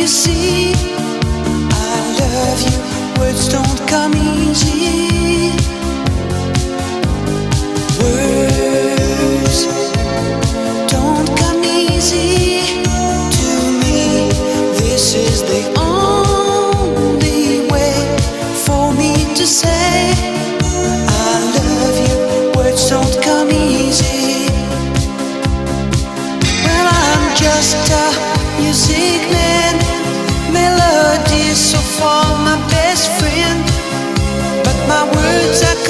see, I love you. Words don't come easy. Words don't come easy to me. This is the only way for me to say I love you. Words don't come easy. Well, I'm just a music man. Melody is so far my best friend, but my words are